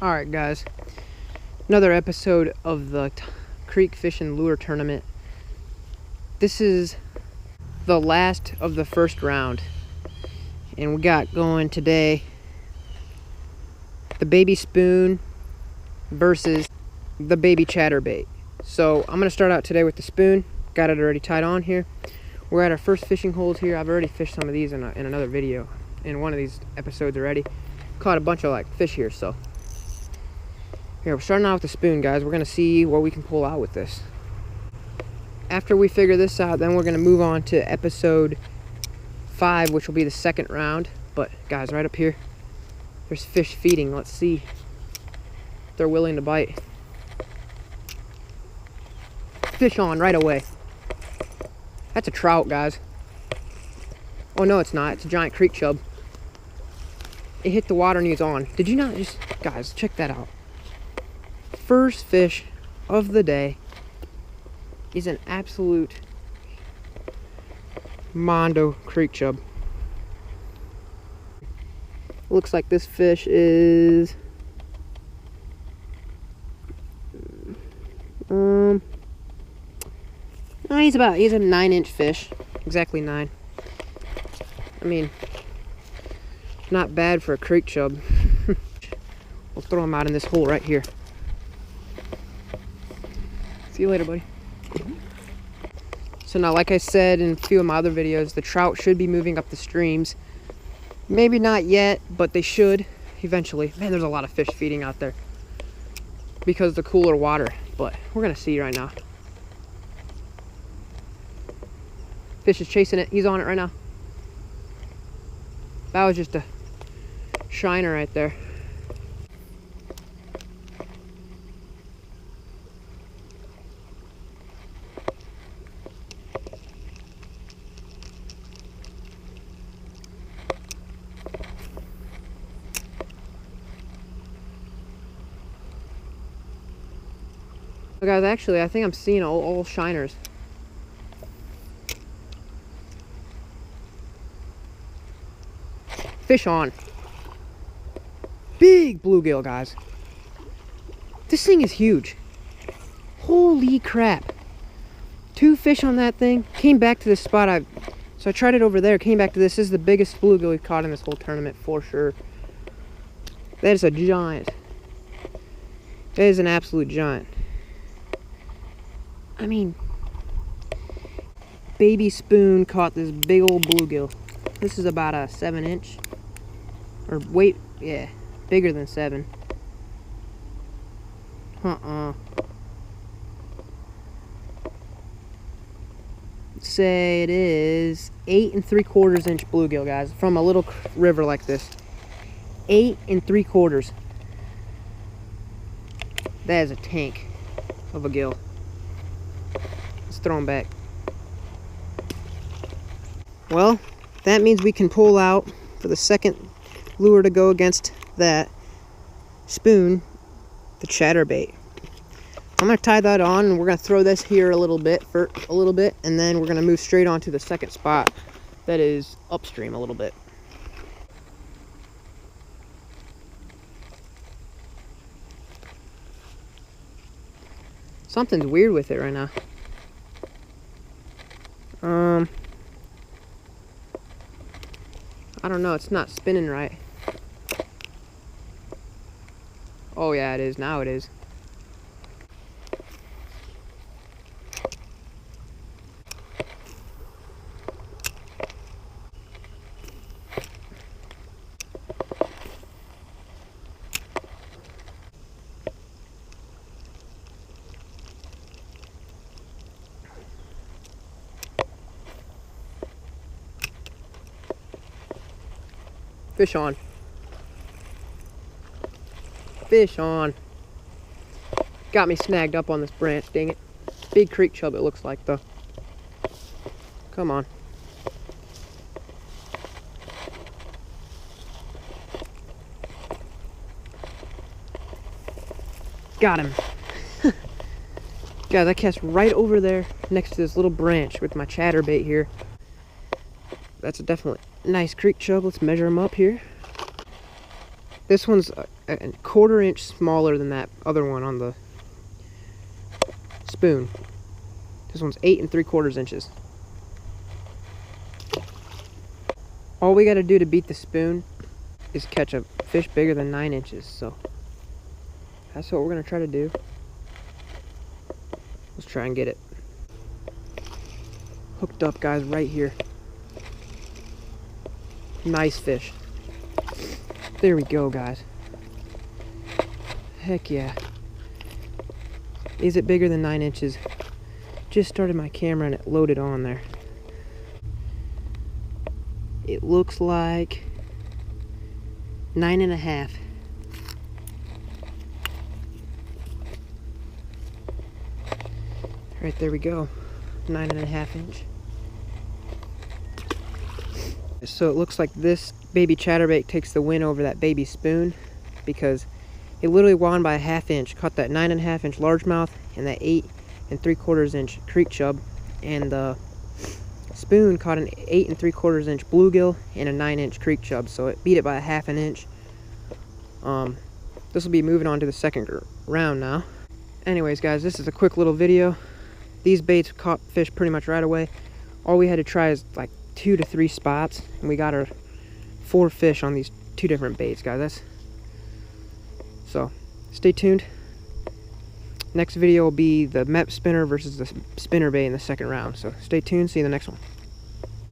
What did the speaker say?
Alright guys, another episode of the Creek Fishing Lure Tournament. This is the last of the first round, and we got going today the baby spoon versus the baby chatterbait. So I'm going to start out today with the spoon. Got it already tied on here. We're at our first fishing holes here. I've already fished some of these in another video, in one of these episodes already. Caught a bunch of fish here, so here, we're starting out with the spoon, guys. We're going to see what we can pull out with this. After we figure this out, then we're going to move on to episode 5, which will be the second round. But, guys, right up here, there's fish feeding. Let's see if they're willing to bite. Fish on right away. That's a trout, guys. Oh, no, it's not. It's a giant creek chub. It hit the water and he's on. Did you not just... Guys, check that out. First fish of the day is an absolute mondo creek chub. Looks like this fish is he's a 9-inch fish, exactly 9. I mean, not bad for a creek chub. We'll throw him out in this hole right here. See you later, buddy. So now, like I said in a few of my other videos, the trout should be moving up the streams. Maybe not yet, but they should eventually. Man, there's a lot of fish feeding out there because of the cooler water, but we're gonna see right now. Fish is chasing it. He's on it right now. That was just a shiner right there. Oh, guys, actually, I think I'm seeing all shiners. Fish on. Big bluegill, guys. This thing is huge. Holy crap. 2 fish on that thing. Came back to this spot. So I tried it over there. Came back to this. This is the biggest bluegill we've caught in this whole tournament for sure. That is a giant. That is an absolute giant. I mean, baby spoon caught this big old bluegill. This is about a 7-inch. Or wait, yeah, bigger than 7. Say it is 8 3/4-inch bluegill, guys, from a little river like this. 8 3/4. That is a tank of a gill. Let's throw him back. Well, that means we can pull out for the second lure to go against that spoon, the chatterbait. I'm going to tie that on, and we're going to throw this here a little bit, and then we're going to move straight on to the second spot that is upstream a little bit. Something's weird with it right now. I don't know, it's not spinning right. Oh yeah, it is. Now it is. Fish on. Fish on. Got me snagged up on this branch, dang it. Big creek chub it looks like though. Come on. Got him. Guys, I cast right over there next to this little branch with my chatterbait here. That's a definitely nice creek chub. Let's measure them up here. This one's a quarter-inch smaller than that other one on the spoon. This one's 8 3/4 inches. All we got to do to beat the spoon is catch a fish bigger than 9 inches. So that's what we're going to try to do. Let's try and get it. Hooked up, guys, right here. Nice fish. There we go, guys. Heck yeah. Is it bigger than 9 inches? Just started my camera and it loaded on there. It looks like 9.5. Right, there we go. 9.5 inch. So it looks like this baby chatterbait takes the win over that baby spoon, because it literally won by a 1/2 inch. Caught that 9.5 inch largemouth and that 8 3/4 inch creek chub, and the spoon caught an 8 3/4 inch bluegill and a 9 inch creek chub. So it beat it by a 1/2 inch. This will be moving on to the second round now. Anyways, guys, this is a quick little video. These baits caught fish pretty much right away. All we had to try is like 2 to 3 spots, and we got our 4 fish on these 2 different baits, guys. So stay tuned. Next video will be the MEP spinner versus the spinner bait in the second round. So stay tuned. See you in the next one.